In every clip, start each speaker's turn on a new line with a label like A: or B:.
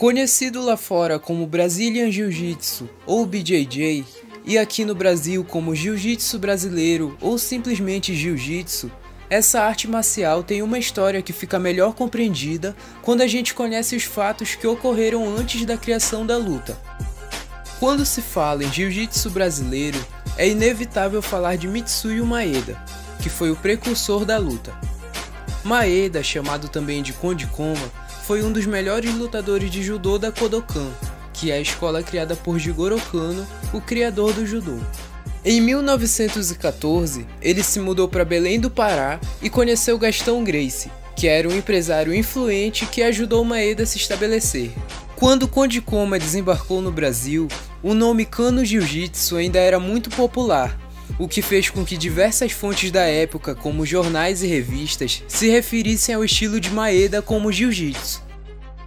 A: Conhecido lá fora como Brazilian Jiu-Jitsu ou BJJ, e aqui no Brasil como Jiu-Jitsu brasileiro ou simplesmente Jiu-Jitsu, essa arte marcial tem uma história que fica melhor compreendida quando a gente conhece os fatos que ocorreram antes da criação da luta. Quando se fala em Jiu-Jitsu brasileiro, é inevitável falar de Mitsuyo Maeda, que foi o precursor da luta. Maeda, chamado também de Konde Koma, foi um dos melhores lutadores de judô da Kodokan, que é a escola criada por Jigoro Kano, o criador do judô. Em 1914, ele se mudou para Belém do Pará e conheceu Gastão Gracie, que era um empresário influente que ajudou Maeda a se estabelecer. Quando Konde Koma desembarcou no Brasil, o nome Kano Jiu-Jitsu ainda era muito popular, o que fez com que diversas fontes da época, como jornais e revistas, se referissem ao estilo de Maeda como Jiu-Jitsu.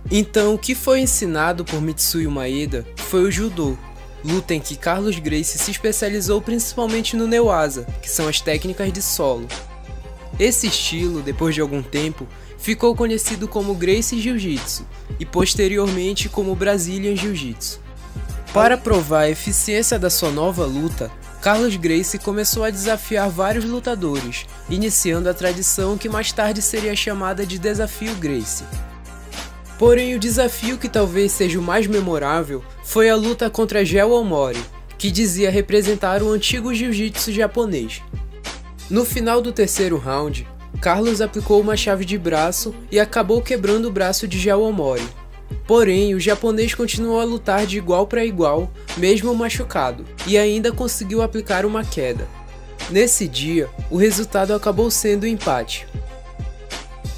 A: Então, o que foi ensinado por Mitsuyo Maeda foi o Judô, luta em que Carlos Gracie se especializou principalmente no Newaza, que são as técnicas de solo. Esse estilo, depois de algum tempo, ficou conhecido como Gracie Jiu-Jitsu e posteriormente como Brazilian Jiu-Jitsu. Para provar a eficiência da sua nova luta, Carlos Gracie começou a desafiar vários lutadores, iniciando a tradição que mais tarde seria chamada de Desafio Gracie. Porém, o desafio que talvez seja o mais memorável foi a luta contra Gel Omori, que dizia representar o antigo jiu-jitsu japonês. No final do terceiro round, Carlos aplicou uma chave de braço e acabou quebrando o braço de Gel Omori. Porém, o japonês continuou a lutar de igual para igual, mesmo machucado, e ainda conseguiu aplicar uma queda. Nesse dia, o resultado acabou sendo um empate.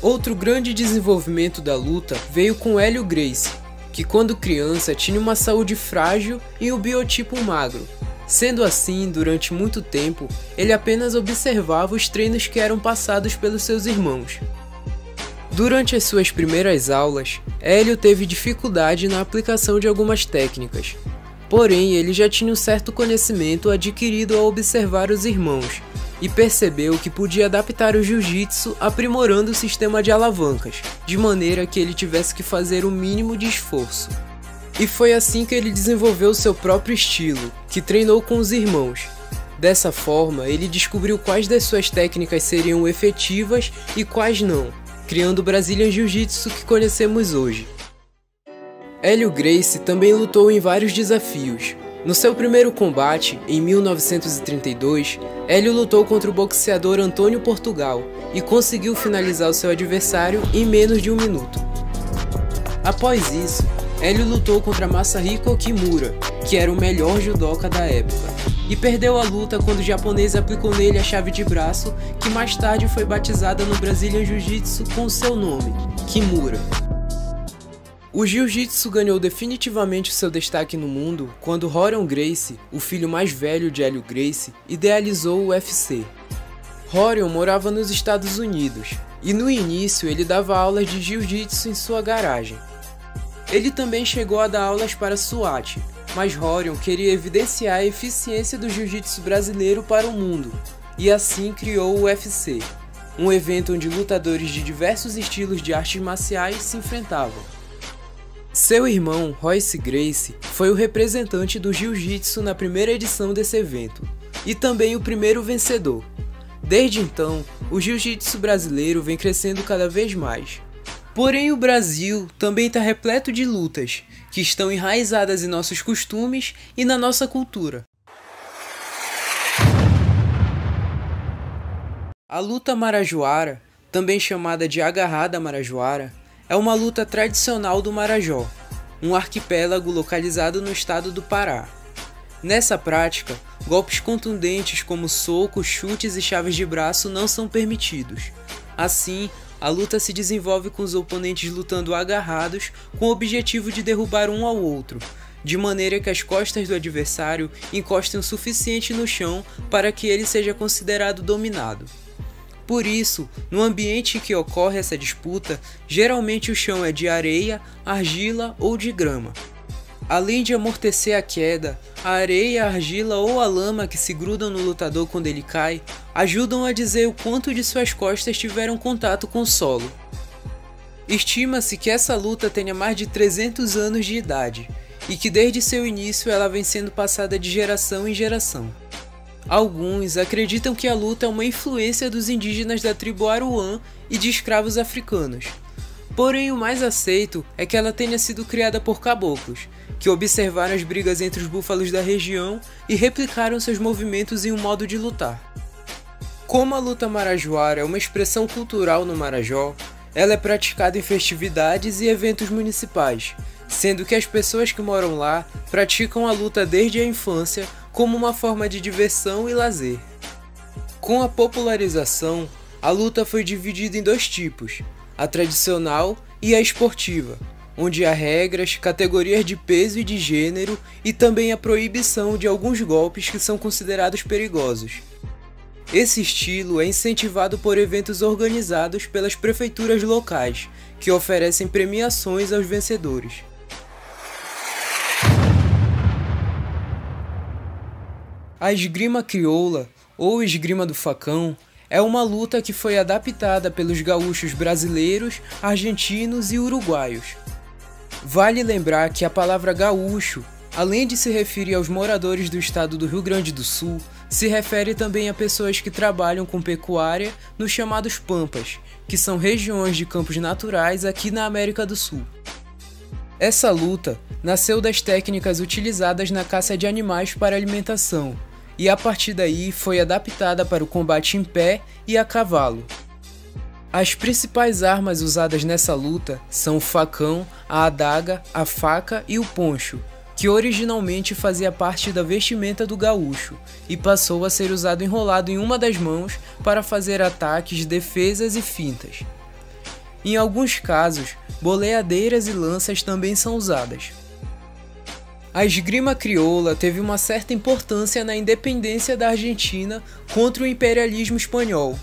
A: Outro grande desenvolvimento da luta veio com Hélio Gracie, que quando criança tinha uma saúde frágil e um biotipo magro. Sendo assim, durante muito tempo, ele apenas observava os treinos que eram passados pelos seus irmãos. Durante as suas primeiras aulas, Hélio teve dificuldade na aplicação de algumas técnicas. Porém, ele já tinha um certo conhecimento adquirido ao observar os irmãos, e percebeu que podia adaptar o jiu-jitsu aprimorando o sistema de alavancas, de maneira que ele tivesse que fazer o mínimo de esforço. E foi assim que ele desenvolveu seu próprio estilo, que treinou com os irmãos. Dessa forma, ele descobriu quais das suas técnicas seriam efetivas e quais não, criando o Brazilian Jiu-Jitsu que conhecemos hoje. Hélio Gracie também lutou em vários desafios. No seu primeiro combate, em 1932, Hélio lutou contra o boxeador Antônio Portugal e conseguiu finalizar o seu adversário em menos de um minuto. Após isso, Hélio lutou contra Masahiko Kimura, que era o melhor judoca da época, e perdeu a luta quando o japonês aplicou nele a chave de braço, que mais tarde foi batizada no Brazilian Jiu-Jitsu com o seu nome, Kimura. O Jiu-Jitsu ganhou definitivamente o seu destaque no mundo quando Rorion Gracie, o filho mais velho de Hélio Gracie, idealizou o UFC. Rorion morava nos Estados Unidos, e no início ele dava aulas de Jiu-Jitsu em sua garagem. Ele também chegou a dar aulas para SWAT, mas Rorion queria evidenciar a eficiência do Jiu-Jitsu brasileiro para o mundo, e assim criou o UFC, um evento onde lutadores de diversos estilos de artes marciais se enfrentavam. Seu irmão, Royce Gracie, foi o representante do Jiu-Jitsu na primeira edição desse evento, e também o primeiro vencedor. Desde então, o Jiu-Jitsu brasileiro vem crescendo cada vez mais. Porém, o Brasil também está repleto de lutas, que estão enraizadas em nossos costumes e na nossa cultura. A luta marajoara, também chamada de agarrada marajoara, é uma luta tradicional do Marajó, um arquipélago localizado no estado do Pará. Nessa prática, golpes contundentes como socos, chutes e chaves de braço não são permitidos. Assim, a luta se desenvolve com os oponentes lutando agarrados com o objetivo de derrubar um ao outro, de maneira que as costas do adversário encostem o suficiente no chão para que ele seja considerado dominado. Por isso, no ambiente em que ocorre essa disputa, geralmente o chão é de areia, argila ou de grama. Além de amortecer a queda, a areia, a argila ou a lama que se grudam no lutador quando ele cai, ajudam a dizer o quanto de suas costas tiveram contato com o solo. Estima-se que essa luta tenha mais de 300 anos de idade e que desde seu início ela vem sendo passada de geração em geração. Alguns acreditam que a luta é uma influência dos indígenas da tribo Aruan e de escravos africanos. Porém, o mais aceito é que ela tenha sido criada por caboclos, que observaram as brigas entre os búfalos da região e replicaram seus movimentos em um modo de lutar. Como a luta marajoara é uma expressão cultural no Marajó, ela é praticada em festividades e eventos municipais, sendo que as pessoas que moram lá praticam a luta desde a infância como uma forma de diversão e lazer. Com a popularização, a luta foi dividida em dois tipos, a tradicional e a esportiva, onde há regras, categorias de peso e de gênero e também a proibição de alguns golpes que são considerados perigosos. Esse estilo é incentivado por eventos organizados pelas prefeituras locais, que oferecem premiações aos vencedores. A esgrima crioula, ou esgrima do facão, é uma luta que foi adaptada pelos gaúchos brasileiros, argentinos e uruguaios. Vale lembrar que a palavra gaúcho, além de se referir aos moradores do estado do Rio Grande do Sul, se refere também a pessoas que trabalham com pecuária nos chamados pampas, que são regiões de campos naturais aqui na América do Sul. Essa luta nasceu das técnicas utilizadas na caça de animais para alimentação, e a partir daí foi adaptada para o combate em pé e a cavalo. As principais armas usadas nessa luta são o facão, a adaga, a faca e o poncho, que originalmente fazia parte da vestimenta do gaúcho e passou a ser usado enrolado em uma das mãos para fazer ataques, defesas e fintas. Em alguns casos, boleadeiras e lanças também são usadas. A esgrima crioula teve uma certa importância na independência da Argentina contra o imperialismo espanhol,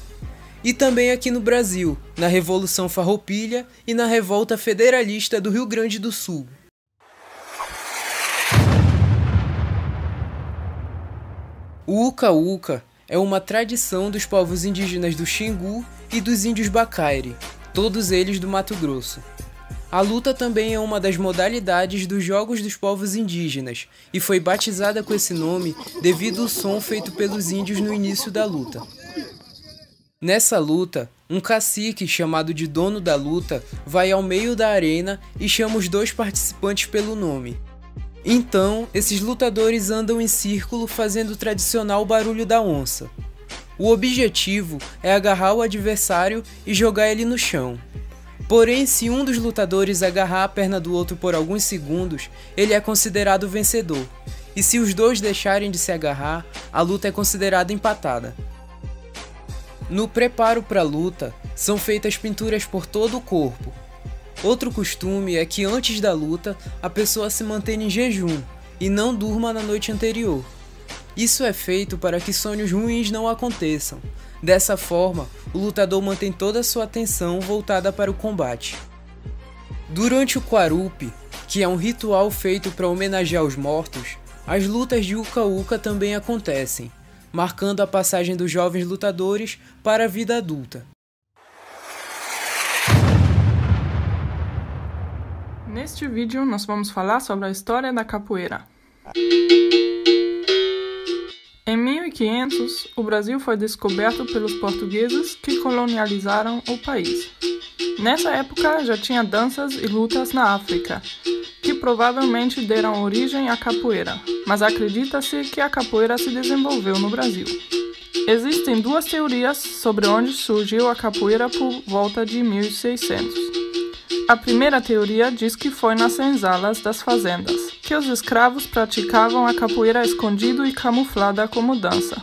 A: e também aqui no Brasil, na Revolução Farroupilha e na Revolta Federalista do Rio Grande do Sul. O uca-uca é uma tradição dos povos indígenas do Xingu e dos índios Bacairi, todos eles do Mato Grosso. A luta também é uma das modalidades dos jogos dos povos indígenas e foi batizada com esse nome devido ao som feito pelos índios no início da luta. Nessa luta, um cacique chamado de dono da luta vai ao meio da arena e chama os dois participantes pelo nome. Então, esses lutadores andam em círculo fazendo o tradicional barulho da onça. O objetivo é agarrar o adversário e jogar ele no chão. Porém, se um dos lutadores agarrar a perna do outro por alguns segundos, ele é considerado vencedor. E se os dois deixarem de se agarrar, a luta é considerada empatada. No preparo para a luta, são feitas pinturas por todo o corpo. Outro costume é que antes da luta, a pessoa se mantenha em jejum e não durma na noite anterior. Isso é feito para que sonhos ruins não aconteçam. Dessa forma, o lutador mantém toda a sua atenção voltada para o combate. Durante o Quarupi, que é um ritual feito para homenagear os mortos, as lutas de uca-uca também acontecem, marcando a passagem dos jovens lutadores para a vida adulta.
B: Neste vídeo, nós vamos falar sobre a história da capoeira. Em 1500, o Brasil foi descoberto pelos portugueses que colonializaram o país. Nessa época, já tinha danças e lutas na África, que provavelmente deram origem à capoeira, mas acredita-se que a capoeira se desenvolveu no Brasil. Existem duas teorias sobre onde surgiu a capoeira por volta de 1600. A primeira teoria diz que foi nas senzalas das fazendas, que os escravos praticavam a capoeira escondido e camuflada como dança.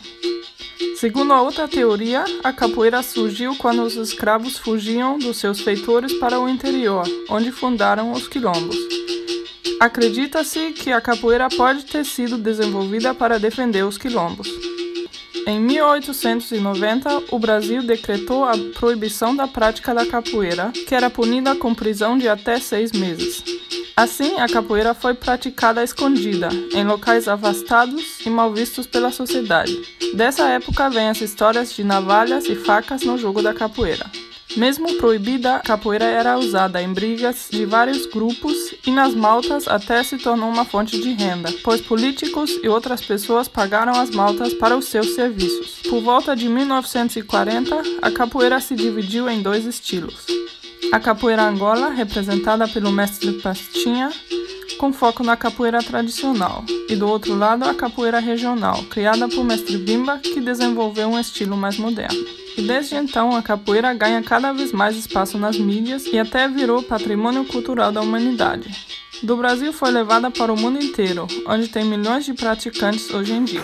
B: Segundo a outra teoria, a capoeira surgiu quando os escravos fugiam dos seus feitores para o interior, onde fundaram os quilombos. Acredita-se que a capoeira pode ter sido desenvolvida para defender os quilombos. Em 1890, o Brasil decretou a proibição da prática da capoeira, que era punida com prisão de até 6 meses. Assim, a capoeira foi praticada escondida, em locais afastados e mal vistos pela sociedade. Dessa época vêm as histórias de navalhas e facas no jogo da capoeira. Mesmo proibida, a capoeira era usada em brigas de vários grupos e nas maltas até se tornou uma fonte de renda, pois políticos e outras pessoas pagaram as maltas para os seus serviços. Por volta de 1940, a capoeira se dividiu em dois estilos. A capoeira Angola, representada pelo mestre Pastinha, com foco na capoeira tradicional, e do outro lado a capoeira regional, criada por mestre Bimba, que desenvolveu um estilo mais moderno. E desde então a capoeira ganha cada vez mais espaço nas mídias e até virou patrimônio cultural da humanidade. Do Brasil foi levada para o mundo inteiro, onde tem milhões de praticantes hoje em dia.